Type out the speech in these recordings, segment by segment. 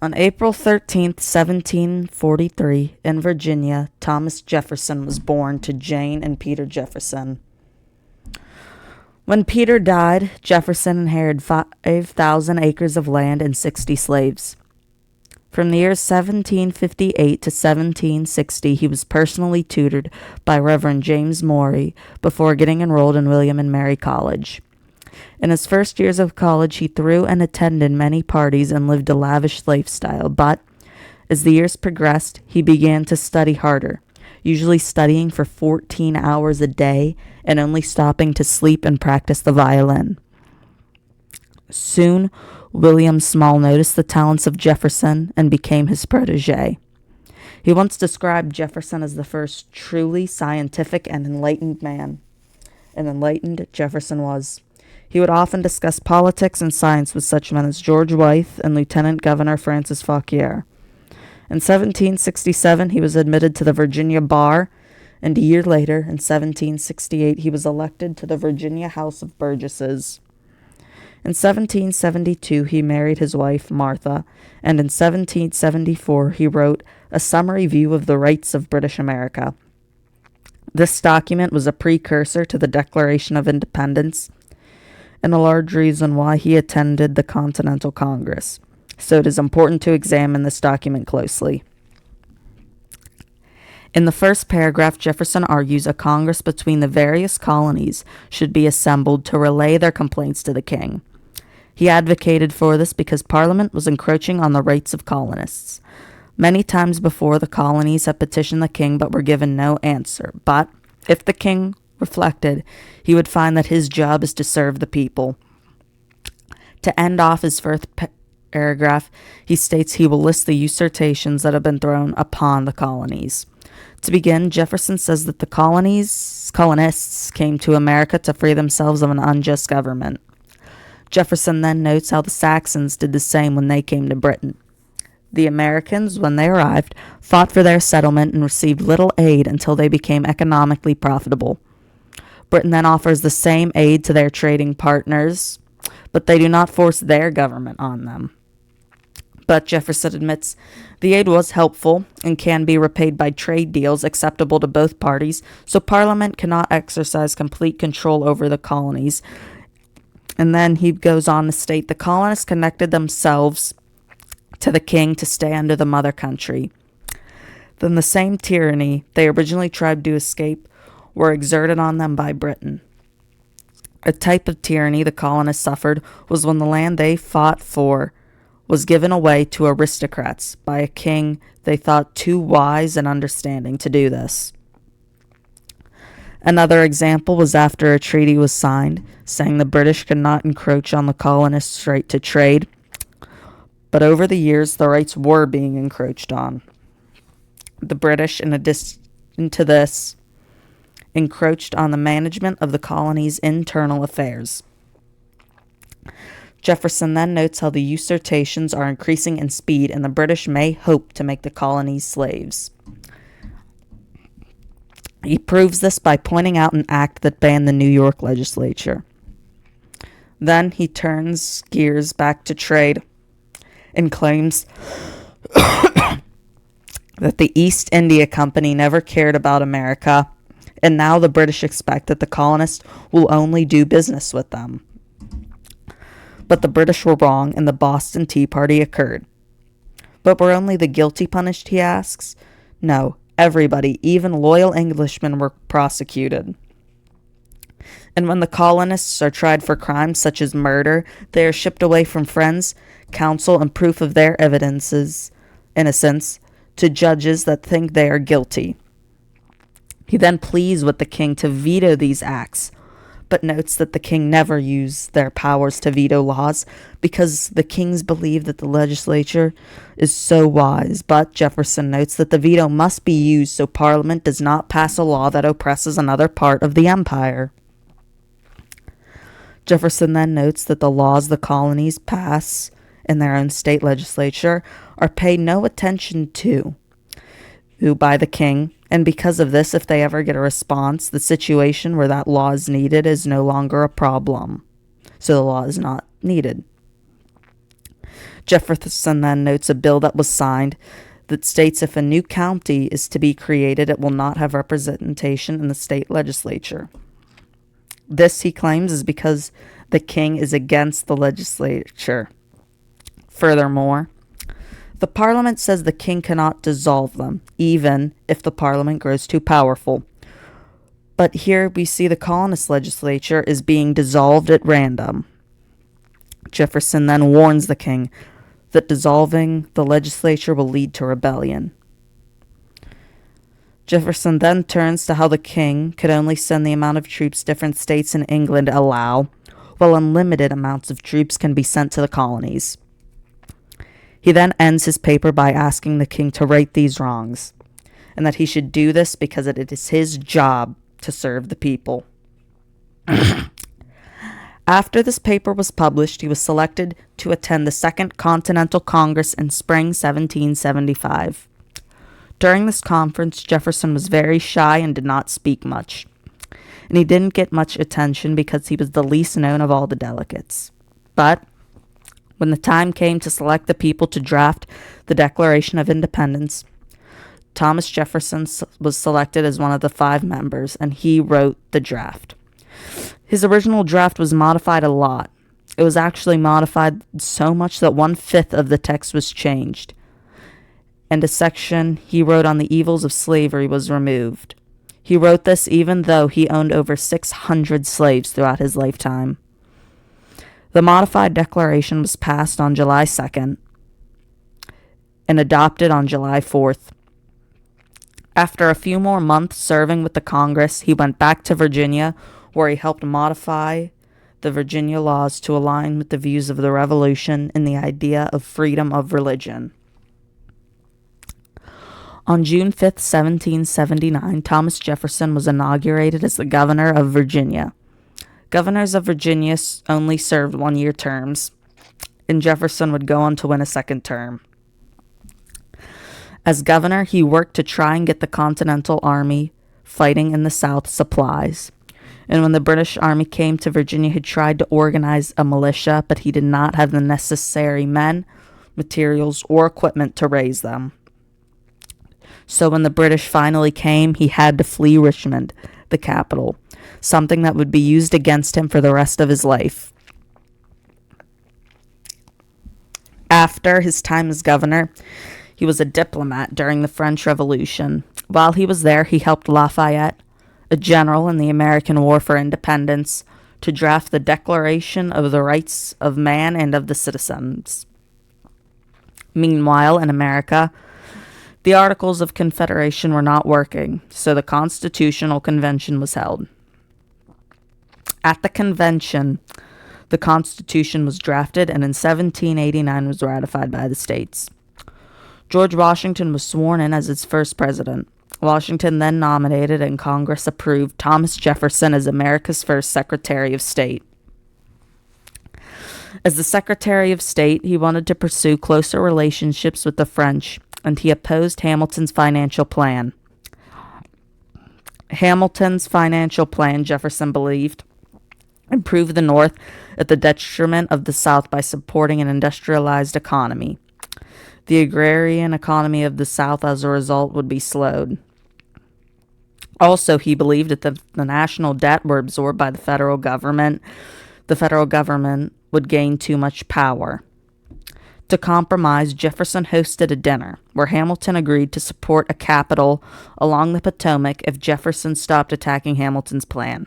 On April 13th, 1743, in Virginia, Thomas Jefferson was born to Jane and Peter Jefferson. When Peter died, Jefferson inherited 5,000 acres of land and 60 slaves. From the years 1758 to 1760, he was personally tutored by Reverend James Morey before getting enrolled in William and Mary College. In his first years of college, he threw and attended many parties and lived a lavish lifestyle, but as the years progressed, he began to study harder, usually studying for 14 hours a day and only stopping to sleep and practice the violin. Soon, William Small noticed the talents of Jefferson and became his protege. He once described Jefferson as the first truly scientific and enlightened man. And enlightened Jefferson was. He would often discuss politics and science with such men as George Wythe and Lieutenant Governor Francis Fauquier. In 1767, he was admitted to the Virginia bar, and a year later, in 1768, he was elected to the Virginia House of Burgesses. In 1772, he married his wife, Martha, and in 1774, he wrote A Summary View of the Rights of British America. This document was a precursor to the Declaration of Independence, and a large reason why he attended the Continental Congress. So it is important to examine this document closely. In the first paragraph, Jefferson argues a Congress between the various colonies should be assembled to relay their complaints to the king. He advocated for this because Parliament was encroaching on the rights of colonists. Many times before, the colonies had petitioned the king but were given no answer. But if the king reflected, he would find that his job is to serve the people. To end off his first paragraph, he states he will list the usurpations that have been thrown upon the colonies. To begin, Jefferson says that the colonists came to America to free themselves of an unjust government. Jefferson then notes how the Saxons did the same when they came to Britain. The Americans, when they arrived, fought for their settlement and received little aid until they became economically profitable. Britain then offers the same aid to their trading partners, but they do not force their government on them. But Jefferson admits the aid was helpful and can be repaid by trade deals acceptable to both parties, so Parliament cannot exercise complete control over the colonies. And then he goes on to state the colonists connected themselves to the king to stay under the mother country. Then the same tyranny they originally tried to escape were exerted on them by Britain. A type of tyranny the colonists suffered was when the land they fought for was given away to aristocrats by a king they thought too wise and understanding to do this. Another example was after a treaty was signed, saying the British could not encroach on the colonists' right to trade, but over the years the rights were being encroached on. The British, in addition to this, encroached on the management of the colony's internal affairs. Jefferson then notes how the usurpations are increasing in speed and the British may hope to make the colonies slaves. He proves this by pointing out an act that banned the New York legislature. Then he turns gears back to trade and claims that the East India Company never cared about America, and now the British expect that the colonists will only do business with them. But the British were wrong, and the Boston Tea Party occurred. But were only the guilty punished, he asks? No, everybody, even loyal Englishmen, were prosecuted. And when the colonists are tried for crimes such as murder, they are shipped away from friends, counsel, and proof of their innocence to judges that think they are guilty. He then pleads with the king to veto these acts, but notes that the king never used their powers to veto laws because the kings believe that the legislature is so wise. But Jefferson notes that the veto must be used so Parliament does not pass a law that oppresses another part of the empire. Jefferson then notes that the laws the colonies pass in their own state legislature are paid no attention to by the king, and because of this, if they ever get a response, the situation where that law is needed is no longer a problem. So the law is not needed. Jefferson then notes a bill that was signed that states if a new county is to be created, it will not have representation in the state legislature. This, he claims, is because the king is against the legislature. Furthermore, the parliament says the king cannot dissolve them, even if the parliament grows too powerful. But here we see the colonist legislature is being dissolved at random. Jefferson then warns the king that dissolving the legislature will lead to rebellion. Jefferson then turns to how the king could only send the amount of troops different states in England allow, while unlimited amounts of troops can be sent to the colonies. He then ends his paper by asking the king to right these wrongs, and that he should do this because it is his job to serve the people. After this paper was published, he was selected to attend the Second Continental Congress in spring 1775. During this conference, Jefferson was very shy and did not speak much, and he didn't get much attention because he was the least known of all the delegates. But when the time came to select the people to draft the Declaration of Independence, Thomas Jefferson was selected as one of the 5 members, and he wrote the draft. His original draft was modified a lot. It was actually modified so much that 1/5 of the text was changed, and a section he wrote on the evils of slavery was removed. He wrote this even though he owned over 600 slaves throughout his lifetime. The modified declaration was passed on July 2nd and adopted on July 4th. After a few more months serving with the Congress, he went back to Virginia, where he helped modify the Virginia laws to align with the views of the Revolution and the idea of freedom of religion. On June 5th, 1779, Thomas Jefferson was inaugurated as the governor of Virginia. Governors of Virginia only served 1-year terms, and Jefferson would go on to win a second term. As governor, he worked to try and get the Continental Army fighting in the South supplies. And when the British Army came to Virginia, he tried to organize a militia, but he did not have the necessary men, materials, or equipment to raise them. So when the British finally came, he had to flee Richmond, the capital, something that would be used against him for the rest of his life. After his time as governor, he was a diplomat during the French Revolution. While he was there, he helped Lafayette, a general in the American War for Independence, to draft the Declaration of the Rights of Man and of the Citizens. Meanwhile, in America, the Articles of Confederation were not working, so the Constitutional Convention was held. At the convention, the Constitution was drafted and in 1789 was ratified by the states. George Washington was sworn in as its first president. Washington then nominated and Congress approved Thomas Jefferson as America's first Secretary of State. As the Secretary of State, he wanted to pursue closer relationships with the French, and he opposed Hamilton's financial plan. Hamilton's financial plan, Jefferson believed, improved the North at the detriment of the South by supporting an industrialized economy. The agrarian economy of the South, as a result, would be slowed. Also, he believed that the national debt were absorbed by the federal government. The federal government would gain too much power. To compromise, Jefferson hosted a dinner where Hamilton agreed to support a capital along the Potomac if Jefferson stopped attacking Hamilton's plan.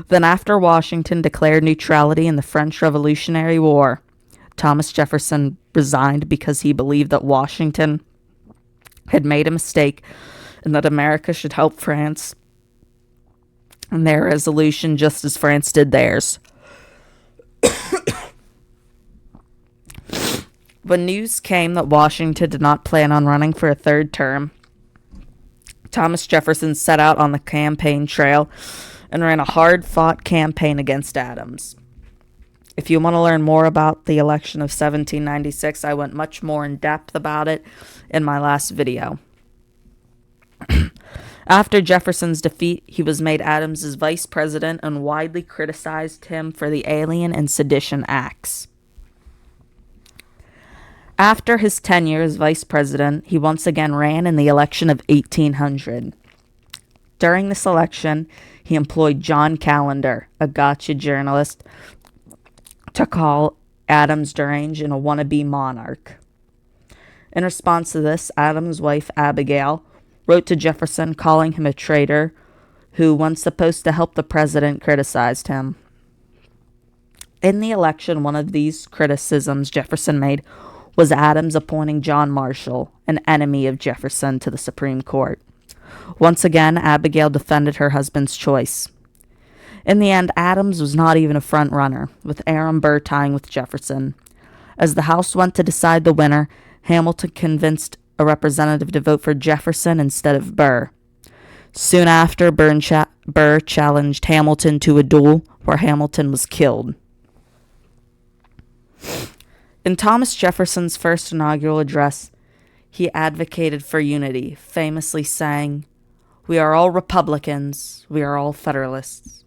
Then, after Washington declared neutrality in the French Revolutionary War, Thomas Jefferson resigned because he believed that Washington had made a mistake and that America should help France in their resolution just as France did theirs. When news came that Washington did not plan on running for a third term, Thomas Jefferson set out on the campaign trail and ran a hard-fought campaign against Adams. If you want to learn more about the election of 1796, I went much more in depth about it in my last video. After Jefferson's defeat, he was made Adams's vice president and widely criticized him for the Alien and Sedition Acts. After his tenure as vice president, he once again ran in the election of 1800. During this election, he employed John Calendar, a gotcha journalist, to call Adams deranged and a wannabe monarch. In response to this, Adams' wife, Abigail, wrote to Jefferson calling him a traitor who, once supposed to help the president, criticized him. In the election, one of these criticisms Jefferson made was Adams appointing John Marshall, an enemy of Jefferson, to the Supreme Court. Once again, Abigail defended her husband's choice. In the end, Adams was not even a front runner, with Aaron Burr tying with Jefferson. As the House went to decide the winner, Hamilton convinced a representative to vote for Jefferson instead of Burr. Soon after, Burr challenged Hamilton to a duel where Hamilton was killed. In Thomas Jefferson's first inaugural address, he advocated for unity, famously saying, "We are all Republicans, we are all Federalists."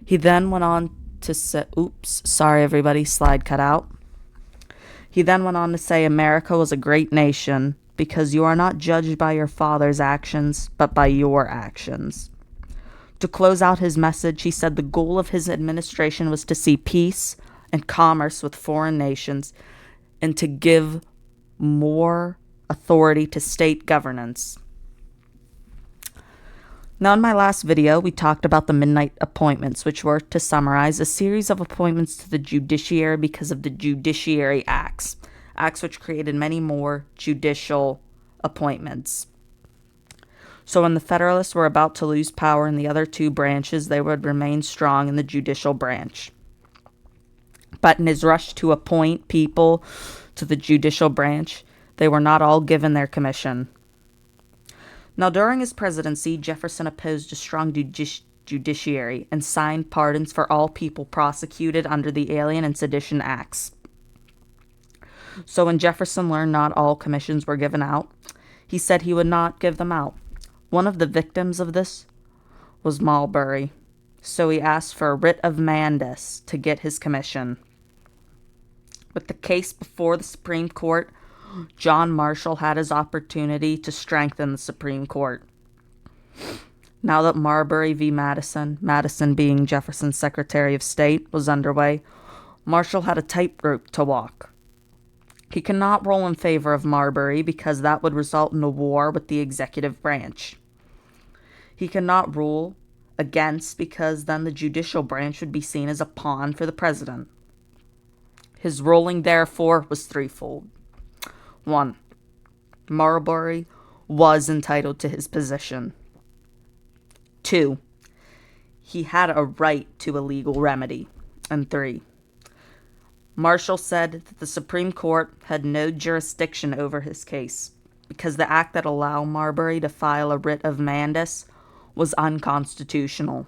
He then went on to say, sorry everybody, slide cut out. He then went on to say America was a great nation because you are not judged by your father's actions, but by your actions. To close out his message, he said the goal of his administration was to see peace and commerce with foreign nations and to give more authority to state governance. Now, in my last video, we talked about the midnight appointments, which were, to summarize, a series of appointments to the judiciary because of the Judiciary Acts which created many more judicial appointments. So when the Federalists were about to lose power in the other two branches, they would remain strong in the judicial branch. But in his rush to appoint people to the judicial branch, they were not all given their commission. Now, during his presidency, Jefferson opposed a strong judiciary and signed pardons for all people prosecuted under the Alien and Sedition Acts. So when Jefferson learned not all commissions were given out, he said he would not give them out. One of the victims of this was Marbury, so he asked for a writ of mandamus to get his commission. With the case before the Supreme Court, John Marshall had his opportunity to strengthen the Supreme Court. Now that Marbury v. Madison being Jefferson's Secretary of State, was underway, Marshall had a tightrope to walk. He could not rule in favor of Marbury because that would result in a war with the executive branch. He could not rule against because then the judicial branch would be seen as a pawn for the president. His ruling, therefore, was threefold. 1. Marbury was entitled to his position. 2. He had a right to a legal remedy. And 3. Marshall said that the Supreme Court had no jurisdiction over his case because the act that allowed Marbury to file a writ of mandamus was unconstitutional.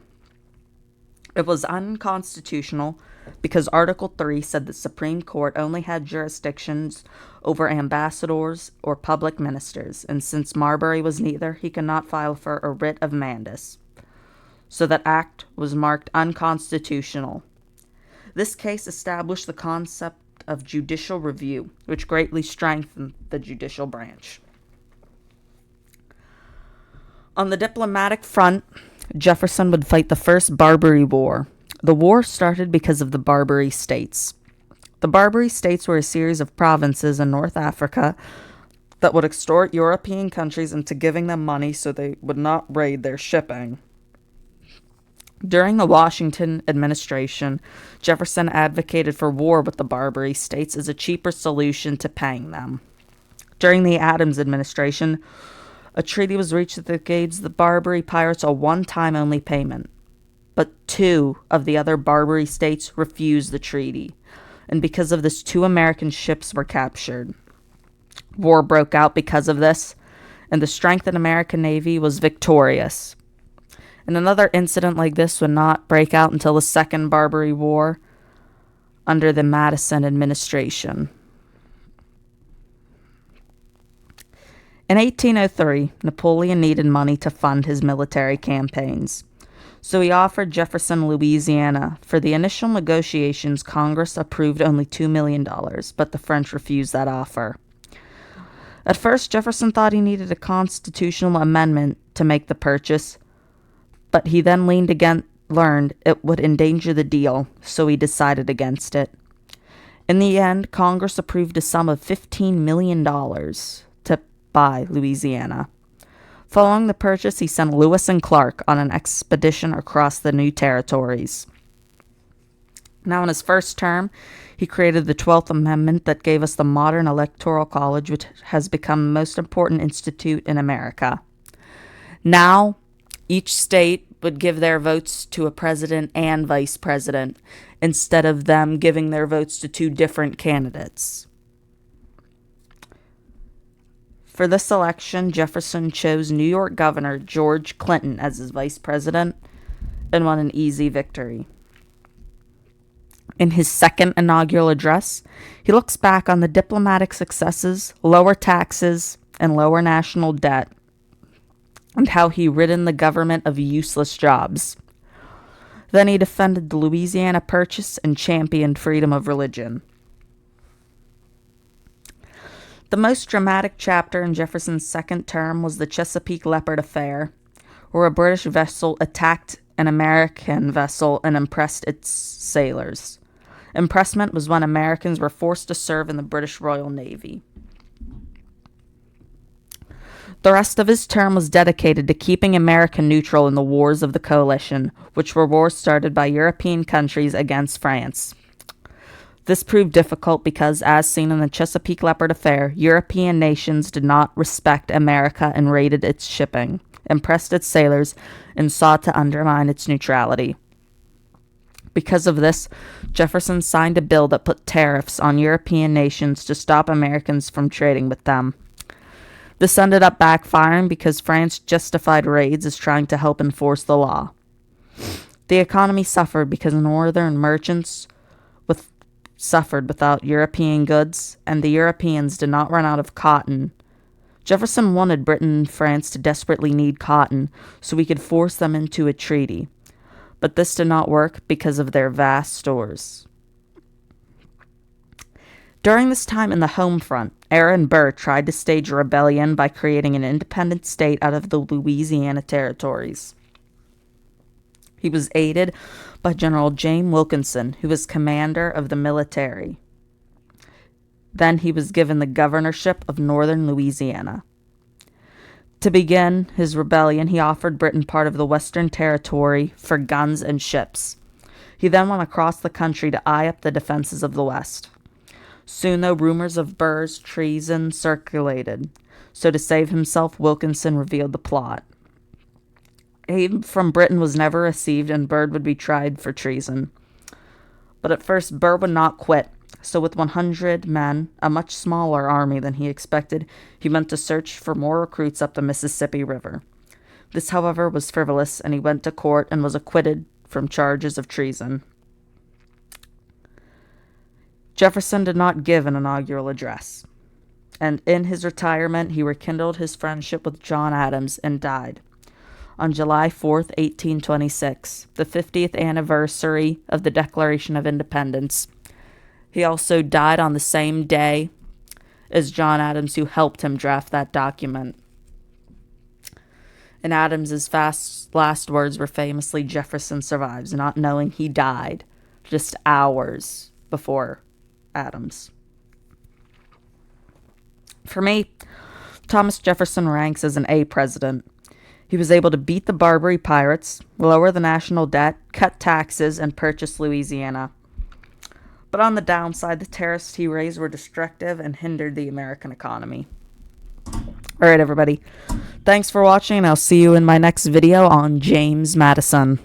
It was unconstitutional because Article 3 said the Supreme Court only had jurisdictions over ambassadors or public ministers, and since Marbury was neither, he could not file for a writ of mandamus. So that act was marked unconstitutional. This case established the concept of judicial review, which greatly strengthened the judicial branch. On the diplomatic front, Jefferson would fight the First Barbary War. The war started because of the Barbary States. The Barbary States were a series of provinces in North Africa that would extort European countries into giving them money so they would not raid their shipping. During the Washington administration, Jefferson advocated for war with the Barbary States as a cheaper solution to paying them. During the Adams administration, a treaty was reached that gave the Barbary pirates a one-time only payment. But 2 of the other Barbary states refused the treaty, and because of this, 2 American ships were captured. War broke out because of this, and the strengthened American Navy was victorious. And another incident like this would not break out until the Second Barbary War under the Madison administration. In 1803, Napoleon needed money to fund his military campaigns. So he offered Jefferson Louisiana. For the initial negotiations, Congress approved only $2 million, but the French refused that offer. At first, Jefferson thought he needed a constitutional amendment to make the purchase, but he then learned it would endanger the deal, so he decided against it. In the end, Congress approved a sum of $15 million to buy Louisiana. Following the purchase, he sent Lewis and Clark on an expedition across the new territories. Now, in his first term, he created the 12th Amendment that gave us the modern electoral college, which has become the most important institute in America. Now, each state would give their votes to a president and vice president, instead of them giving their votes to two different candidates. For this election, Jefferson chose New York Governor George Clinton as his vice president and won an easy victory. In his second inaugural address, he looks back on the diplomatic successes, lower taxes, and lower national debt, and how he ridden the government of useless jobs. Then he defended the Louisiana Purchase and championed freedom of religion. The most dramatic chapter in Jefferson's second term was the Chesapeake Leopard affair, where a British vessel attacked an American vessel and impressed its sailors. Impressment was when Americans were forced to serve in the British Royal Navy. The rest of his term was dedicated to keeping America neutral in the wars of the coalition, which were wars started by European countries against France. This proved difficult because, as seen in the Chesapeake Leopard affair, European nations did not respect America and raided its shipping, impressed its sailors, and sought to undermine its neutrality. Because of this, Jefferson signed a bill that put tariffs on European nations to stop Americans from trading with them. This ended up backfiring because France justified raids as trying to help enforce the law. The economy suffered because northern merchants suffered without European goods, and the Europeans did not run out of cotton. Jefferson wanted Britain and France to desperately need cotton so he could force them into a treaty, but this did not work because of their vast stores. During this time in the home front, Aaron Burr tried to stage a rebellion by creating an independent state out of the Louisiana territories. He was aided by General James Wilkinson, who was commander of the military. Then he was given the governorship of northern Louisiana. To begin his rebellion, he offered Britain part of the Western Territory for guns and ships. He then went across the country to eye up the defenses of the West. Soon, though, rumors of Burr's treason circulated, so to save himself, Wilkinson revealed the plot. Aid from Britain was never received, and Burr would be tried for treason. But at first, Burr would not quit, so with 100 men, a much smaller army than he expected, he went to search for more recruits up the Mississippi River. This, however, was frivolous, and he went to court and was acquitted from charges of treason. Jefferson did not give an inaugural address, and in his retirement, he rekindled his friendship with John Adams and died on July 4th, 1826, the 50th anniversary of the Declaration of Independence. He also died on the same day as John Adams, who helped him draft that document. And Adams's last words were famously, "Jefferson survives," not knowing he died just hours before Adams. For me, Thomas Jefferson ranks as an A president. He was able to beat the Barbary pirates, lower the national debt, cut taxes, and purchase Louisiana. But on the downside, the tariffs he raised were destructive and hindered the American economy. Alright, everybody. Thanks for watching, and I'll see you in my next video on James Madison.